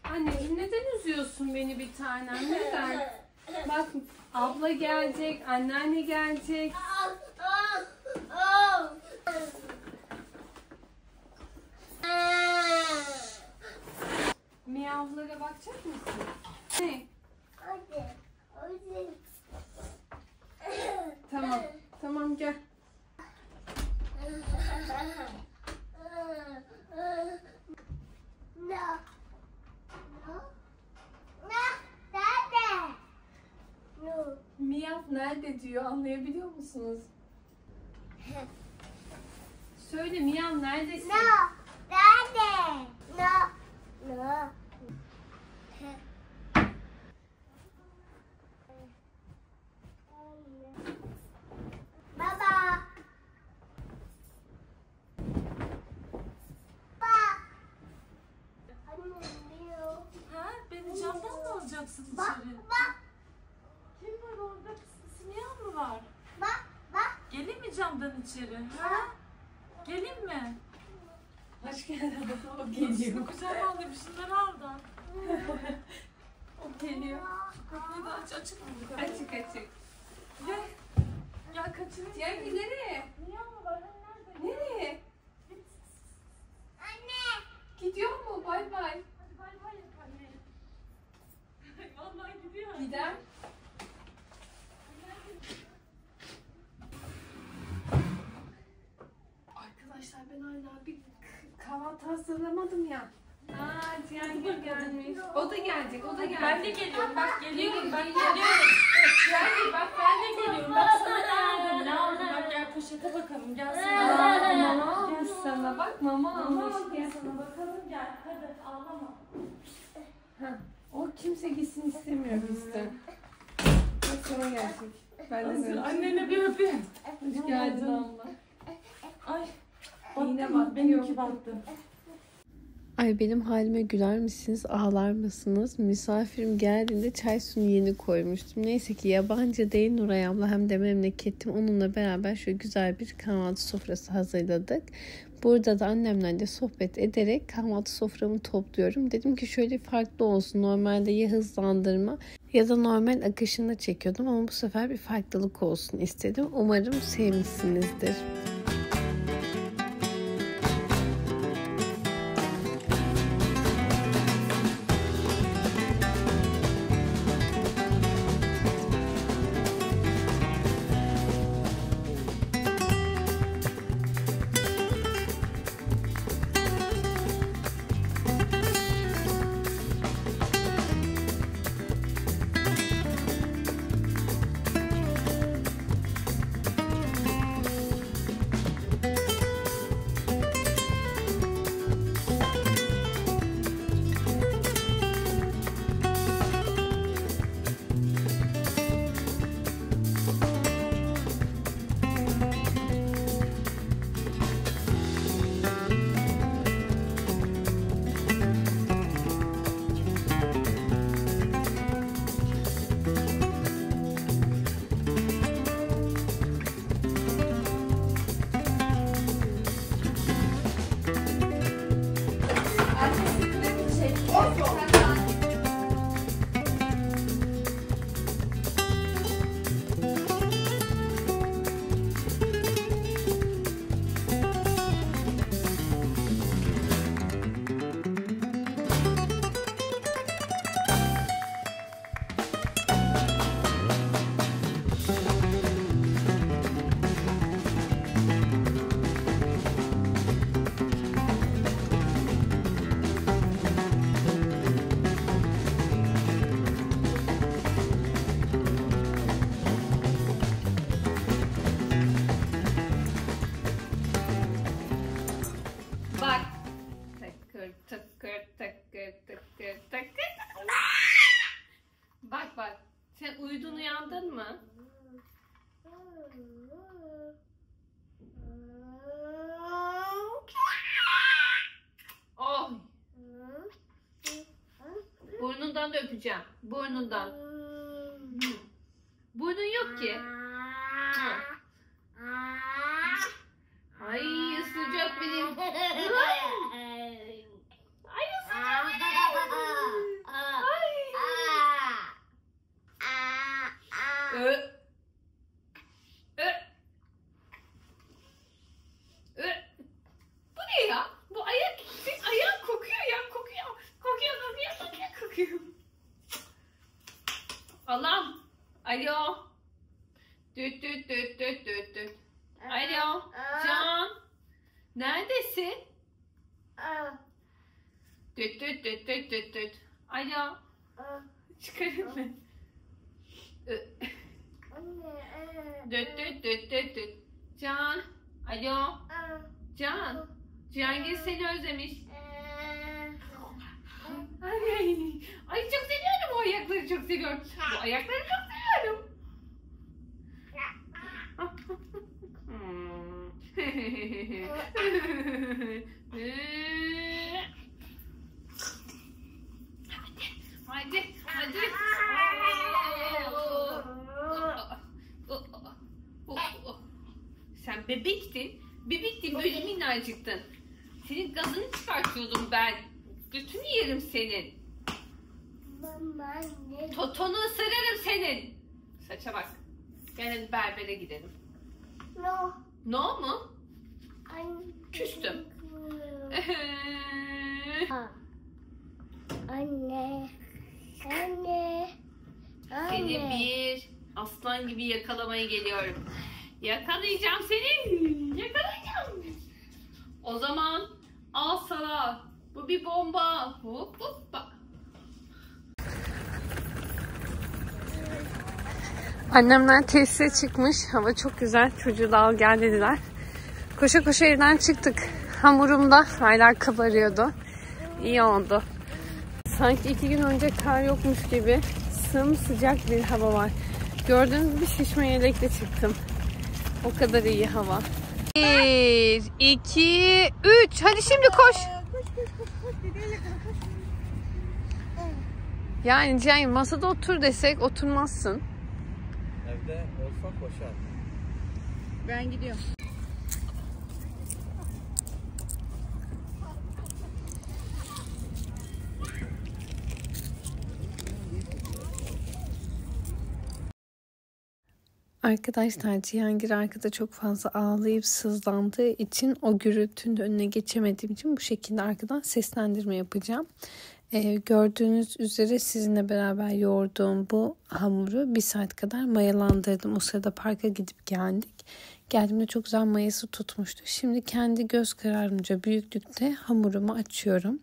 Anneciğim neden üzüyorsun beni bir tanem? Neden? Bak abla gelecek, anneanne gelecek. Miyavlara bakacak mısın? Ne? Tamam, tamam gel. Miyav nerede diyor, anlayabiliyor musunuz? Söyle Miyav neredesin? Beni camdan mı alacaksın içeri? Kim var orada? Miyav mı var? Geleyim mi camdan içeri? Ha? Geleyim mi? Hoş geldin. O geliyor. Çok güzel vallahi bir şeyler al da. O geliyor. Kapıyı da açık mı bu kadar? Açık açık. Gel. Gel kaçırayım. Gel nereye? Miyav mı var? Nerede? Nereye? Gidiyor mu? Bay bay. Hadi bay bay yap anne. Vallahi gidiyor. Gider. Arkadaşlar ben hala bir kahvaltı hazırlamadım ya. Cihangir gelmiş. O da gelecek, o da gelecek. Ben de geliyorum. Bak geliyorum. Bak Geliyor. geliyorum. Gel bak ben de geliyorum. Bak sana ne aldım? Ne aldım? Bak gel poşete bakalım. Gel sana. Mama almış sana. Bak mama almış. Gel sana bakalım gel. Hadi ağlama. O kimse gitsin istemiyor bizden. Bak sana gelecek. Ben de böyle. Annene bir öpeyim. Hoş geldin abla. Ay. Yine Baktın mı? baktı, Benimki yok. baktı. Ay benim halime güler misiniz, ağlar mısınız? Misafirim geldiğinde çay suyunu yeni koymuştum. Neyse ki yabancı değil Nuray abla hem de memleketim. Onunla beraber şöyle güzel bir kahvaltı sofrası hazırladık. Burada da annemle de sohbet ederek kahvaltı soframı topluyorum. Dedim ki şöyle farklı olsun. Normalde ya hızlandırma ya da normal akışında çekiyordum ama bu sefer bir farklılık olsun istedim. Umarım sevmişsinizdir. Bak. Sen uyudun uyandın mı? Oh. Burnundan da öpeceğim. Burnundan. Burnun yok ki. Ay ısıracak benim. Ay ısıracak benim. Ay. Ö. Ö. Ö. Bu ne ya? Bu ayak, ayağım kokuyor ya, kokuyor. Kokuyor. Allah'ım. Alo. Düt. Alo. Can. Neredesin? Düt. Alo. Çıkarayım mı? Düt. Can. Alo. Can. Cihangir seni özlemiş. Ay çok seviyorum o ayakları, çok seviyorum. Bu ayakları çok seviyorum. Hadi. Sen bebektin böyle minnacıktın. Senin gazını çıkartıyordum ben. Götünü yerim senin. Totonu ısırırım senin. Saça bak. Gel hadi berbere gidelim. No mu? Küstüm. Anne. Seni bir aslan gibi yakalamaya geliyorum. Yakalayacağım seni. Yakalayacağım. O zaman al sana. Bu bir bomba. Hoppa. Annemler tesise çıkmış. Hava çok güzel. Çocuğu da al gel dediler. Koşa evden çıktık. Hamurum da hala kabarıyordu. İyi oldu. Sanki 2 gün önce kar yokmuş gibi sımsıcak bir hava var. Gördüğünüz bir şişme yelekle çıktım. O kadar iyi hava. 1, 2, 3. Hadi şimdi koş. Yani Cihan masada otur desek oturmazsın. Evde olsa koşar. Ben gidiyorum. Arkadaşlar Cihangir arkada çok fazla ağlayıp sızlandığı için o gürültünün önüne geçemediğim için bu şekilde arkadan seslendirme yapacağım. Gördüğünüz üzere sizinle beraber yoğurduğum bu hamuru 1 saat kadar mayalandırdım. O sırada parka gidip geldik. Geldiğimde çok güzel mayası tutmuştu. Şimdi kendi göz kararınca büyüklükte hamurumu açıyorum.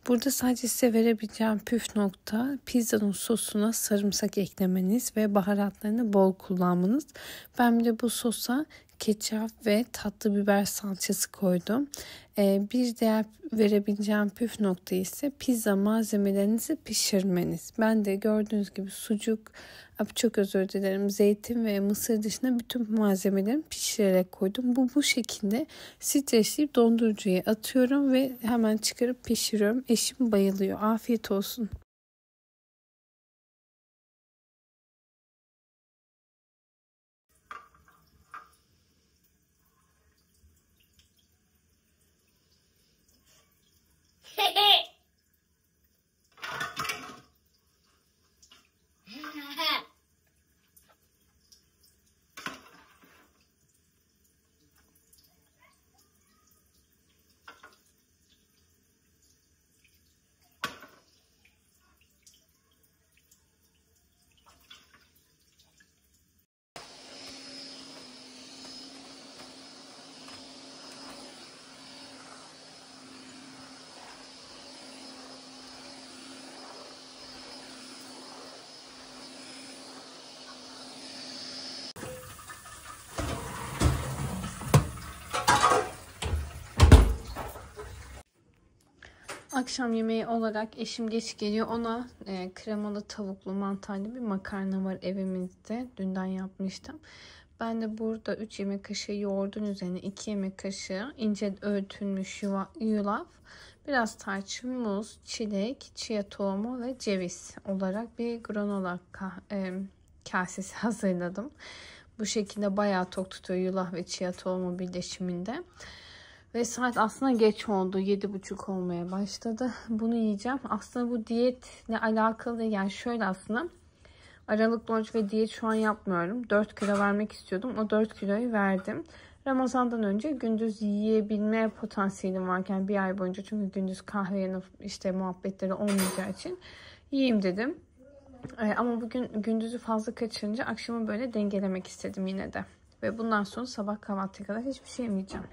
Burada sadece size verebileceğim püf nokta pizzanın sosuna sarımsak eklemeniz ve baharatlarını bol kullanmanız. Ben bir de bu sosa ketçap ve tatlı biber salçası koydum. Bir diğer verebileceğim püf nokta ise pizza malzemelerinizi pişirmeniz. Ben de gördüğünüz gibi sucuk, çok özür dilerim, zeytin ve mısır dışında bütün malzemelerimi pişirerek koydum. Bu şekilde streçleyip dondurucuya atıyorum ve hemen çıkarıp pişiriyorum. Eşim bayılıyor. Afiyet olsun. Akşam yemeği olarak eşim geç geliyor. Ona kremalı tavuklu mantarlı bir makarna var evimizde. Dünden yapmıştım. Ben de burada 3 yemek kaşığı yoğurdun üzerine 2 yemek kaşığı ince öğütülmüş yulaf, biraz tarçın, muz, çilek, chia tohumu ve ceviz olarak bir granola kasesi hazırladım. Bu şekilde bayağı tok tutuyor yulaf ve chia tohumu birleşiminde. Ve saat aslında geç oldu. 7:30 olmaya başladı. Bunu yiyeceğim. Aslında bu diyetle alakalı değil. Yani şöyle aslında aralıklı oruç ve diyet şu an yapmıyorum. 4 kilo vermek istiyordum. O 4 kiloyu verdim. Ramazan'dan önce gündüz yiyebilme potansiyelim varken bir ay boyunca, çünkü gündüz kahve yanı işte muhabbetleri olmayacağı için yiyeyim dedim. Ama bugün gündüzü fazla kaçırınca akşamı böyle dengelemek istedim yine de. Ve bundan sonra sabah kahvaltıya kadar hiçbir şey yemeyeceğim.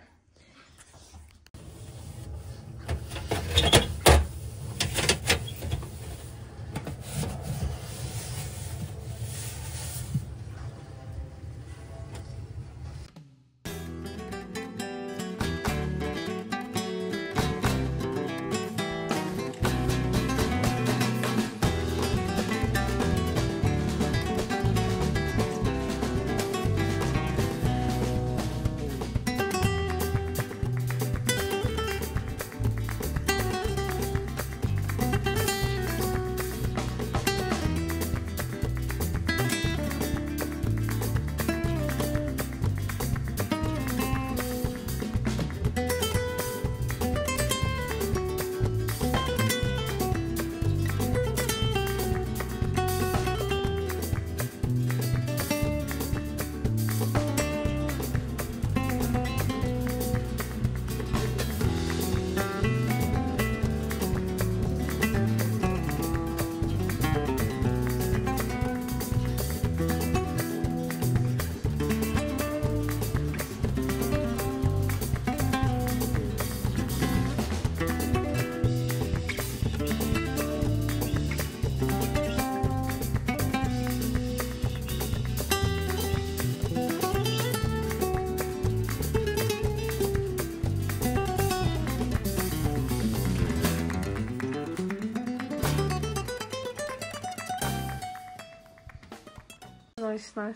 Arkadaşlar,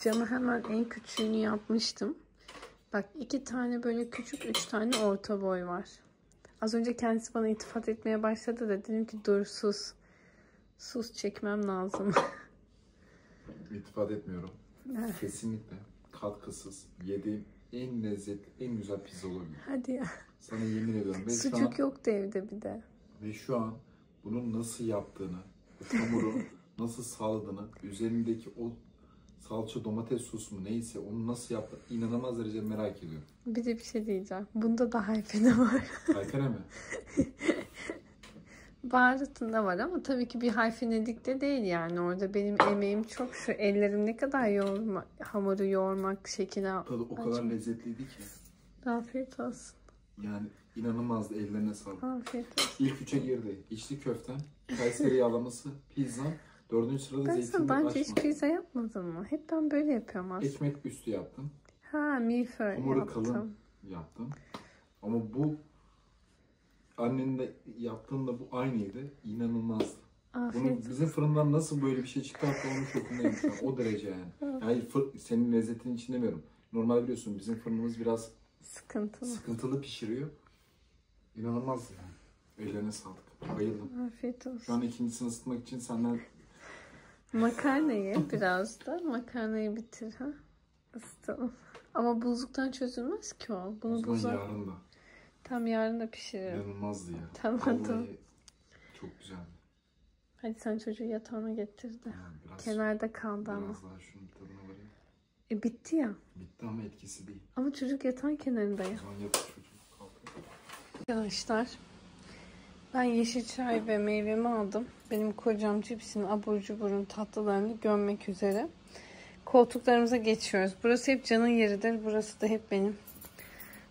camı hemen en küçüğünü yapmıştım. Bak 2 tane böyle küçük, 3 tane orta boy var. Az önce kendisi bana iltifat etmeye başladı da dedim ki dur sus. Sus, çekmem lazım. İltifat etmiyorum. Kesinlikle katkısız yediğim en lezzetli, en güzel pizza olabilir. Hadi ya. Sana yemin ediyorum. Ve sucuk yoktu evde bir de. Ve şu an bunun nasıl yaptığını, hamuru nasıl sağladığını, üzerindeki o salça domates sosu mu neyse onu nasıl yaptı inanılmaz derecede merak ediyorum. Bir de bir şey diyeceğim. Bunda da hayfene var. Hayfene mi? Baharatında var ama tabii ki bir hayfenelik de değil yani. Orada benim emeğim çok, şu ellerim ne kadar hamuru yoğurmak, şekline Tadı o kadar lezzetliydi ki. Afiyet olsun. Yani inanılmazdı, ellerine sağlık. Afiyet olsun. İlk 3'e girdi. İçli köften, Kayseri yağlaması, pizza. 4. sırada Ben zeytinli sana daha önce açma. hiç pizza yapmadın mı? Hep ben böyle yapıyorum aslında. Ekmek üstü yaptım. Ha, milföy Hamuru yaptım. kalın yaptım. Ama bu annenin de yaptığında bu aynıydı. İnanılmazdı. Afiyet Bizim fırından nasıl böyle bir şey çıktı hatta onun şokundayım şu an. O derece yani. Yani senin lezzetin için demiyorum. Normal biliyorsun bizim fırınımız biraz sıkıntılı pişiriyor. İnanılmaz yani. Ellerine sağlık. Bayıldım. Afiyet olsun. Şu an ikincisini ısıtmak için senden Makarnayı biraz da. Makarnayı bitir ha. Isıtalım. Ama buzluktan çözülmez ki o. Bunu buzlar. yarın da. Tam yarın da pişiririm. İnanılmazdı ya. Tamam. Çok güzeldi. Hadi sen çocuğu yatağına getir de. Yani Kenarda kaldı ama. Biraz daha şunun tadına varayım. Bitti ya. Bitti ama etkisi değil. Ama çocuk yatağın kenarında ya. O zaman yap çocuk. Kalk. Arkadaşlar, ben yeşil çay ve meyvemi aldım. Benim kocam cipsini, abur cuburun tatlılarını gömmek üzere. Koltuklarımıza geçiyoruz. Burası hep Can'ın yeridir. Burası da hep benim.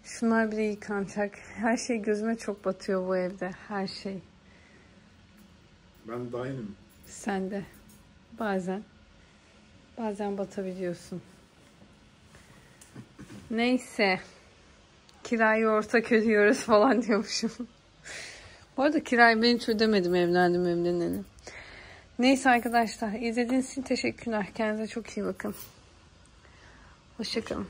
Şunlar bile yıkanacak. Her şey gözüme çok batıyor bu evde. Her şey. Ben dahilim. Sen de. Bazen batabiliyorsun. Neyse. Kirayı ortak ödüyoruz falan diyormuşum. Bu arada kirayı ben hiç ödemedim evlendim. Neyse arkadaşlar, izlediğiniz için teşekkürler. Kendinize çok iyi bakın. Hoşçakalın.